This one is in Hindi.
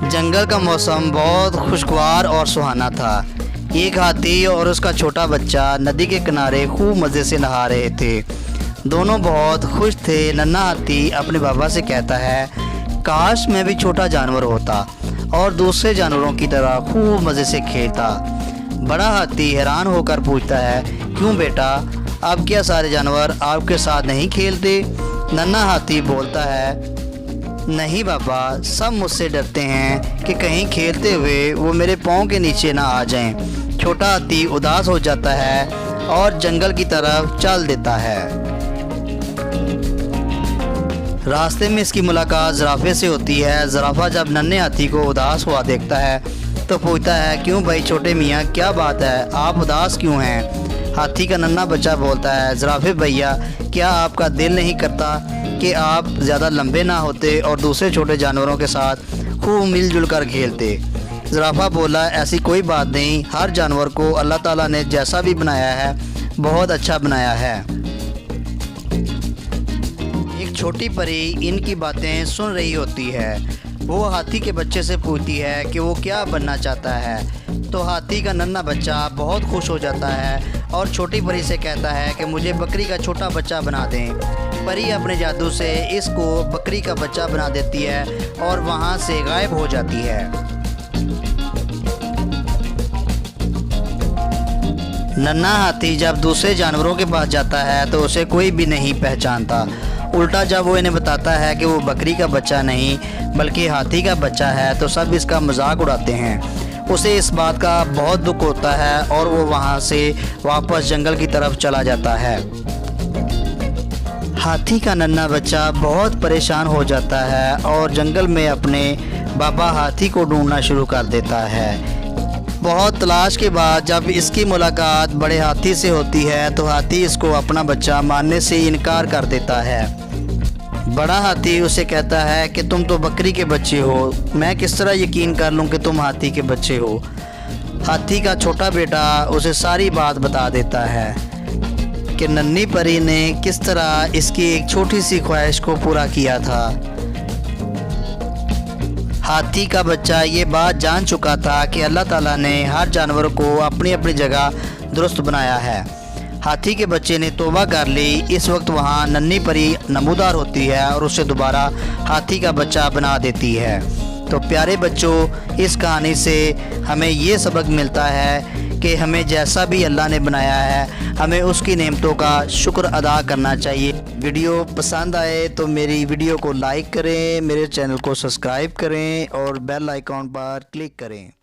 जंगल का मौसम बहुत खुशगवार और सुहाना था। एक हाथी और उसका छोटा बच्चा नदी के किनारे खूब मज़े से नहा रहे थे। दोनों बहुत खुश थे। नन्हा हाथी अपने बाबा से कहता है, काश मैं भी छोटा जानवर होता और दूसरे जानवरों की तरह खूब मज़े से खेलता। बड़ा हाथी हैरान होकर पूछता है, क्यों बेटा, अब क्या सारे जानवर आपके साथ नहीं खेलते? नन्हा हाथी बोलता है, नहीं बाबा, सब मुझसे डरते हैं कि कहीं खेलते हुए वो मेरे पाँव के नीचे ना आ जाएं। छोटा हाथी उदास हो जाता है और जंगल की तरफ चल देता है। रास्ते में इसकी मुलाकात ज़राफ़े से होती है। ज़राफ़ा जब नन्हे हाथी को उदास हुआ देखता है तो पूछता है, क्यों भाई छोटे मियाँ, क्या बात है, आप उदास क्यों हैं? हाथी का नन्हा बच्चा बोलता है, ज़राफ़े भैया, क्या आपका दिल नहीं करता कि आप ज़्यादा लंबे ना होते और दूसरे छोटे जानवरों के साथ खूब मिलजुल कर खेलते? ज़राफ़ा बोला, ऐसी कोई बात नहीं, हर जानवर को अल्लाह ताला ने जैसा भी बनाया है बहुत अच्छा बनाया है। एक छोटी परी इनकी बातें सुन रही होती है। वो हाथी के बच्चे से पूछती है कि वो क्या बनना चाहता है। तो हाथी का नन्हा बच्चा बहुत खुश हो जाता है और छोटी परी से कहता है कि मुझे बकरी का छोटा बच्चा बना दें। परी अपने जादू से इसको बकरी का बच्चा बना देती है और वहाँ से गायब हो जाती है। नन्हा हाथी जब दूसरे जानवरों के पास जाता है तो उसे कोई भी नहीं पहचानता। उल्टा जब वो इन्हें बताता है कि वो बकरी का बच्चा नहीं बल्कि हाथी का बच्चा है तो सब इसका मजाक उड़ाते हैं। उसे इस बात का बहुत दुख होता है और वो वहाँ से वापस जंगल की तरफ चला जाता है। हाथी का नन्हा बच्चा बहुत परेशान हो जाता है और जंगल में अपने बाबा हाथी को ढूंढना शुरू कर देता है। बहुत तलाश के बाद जब इसकी मुलाकात बड़े हाथी से होती है तो हाथी इसको अपना बच्चा मानने से इनकार कर देता है। बड़ा हाथी उसे कहता है कि तुम तो बकरी के बच्चे हो, मैं किस तरह यकीन कर लूं कि तुम हाथी के बच्चे हो? हाथी का छोटा बेटा उसे सारी बात बता देता है कि नन्ही परी ने किस तरह इसकी एक छोटी सी ख्वाहिश को पूरा किया था। हाथी का बच्चा ये बात जान चुका था कि अल्लाह ताला ने हर जानवर को अपनी अपनी जगह दुरुस्त बनाया है। हाथी के बच्चे ने तौबा कर ली। इस वक्त वहाँ नन्ही परी नमूदार होती है और उसे दोबारा हाथी का बच्चा बना देती है। तो प्यारे बच्चों, इस कहानी से हमें ये सबक मिलता है कि हमें जैसा भी अल्लाह ने बनाया है हमें उसकी नेमतों का शुक्र अदा करना चाहिए। वीडियो पसंद आए तो मेरी वीडियो को लाइक करें, मेरे चैनल को सब्सक्राइब करें और बेल आइकॉन पर क्लिक करें।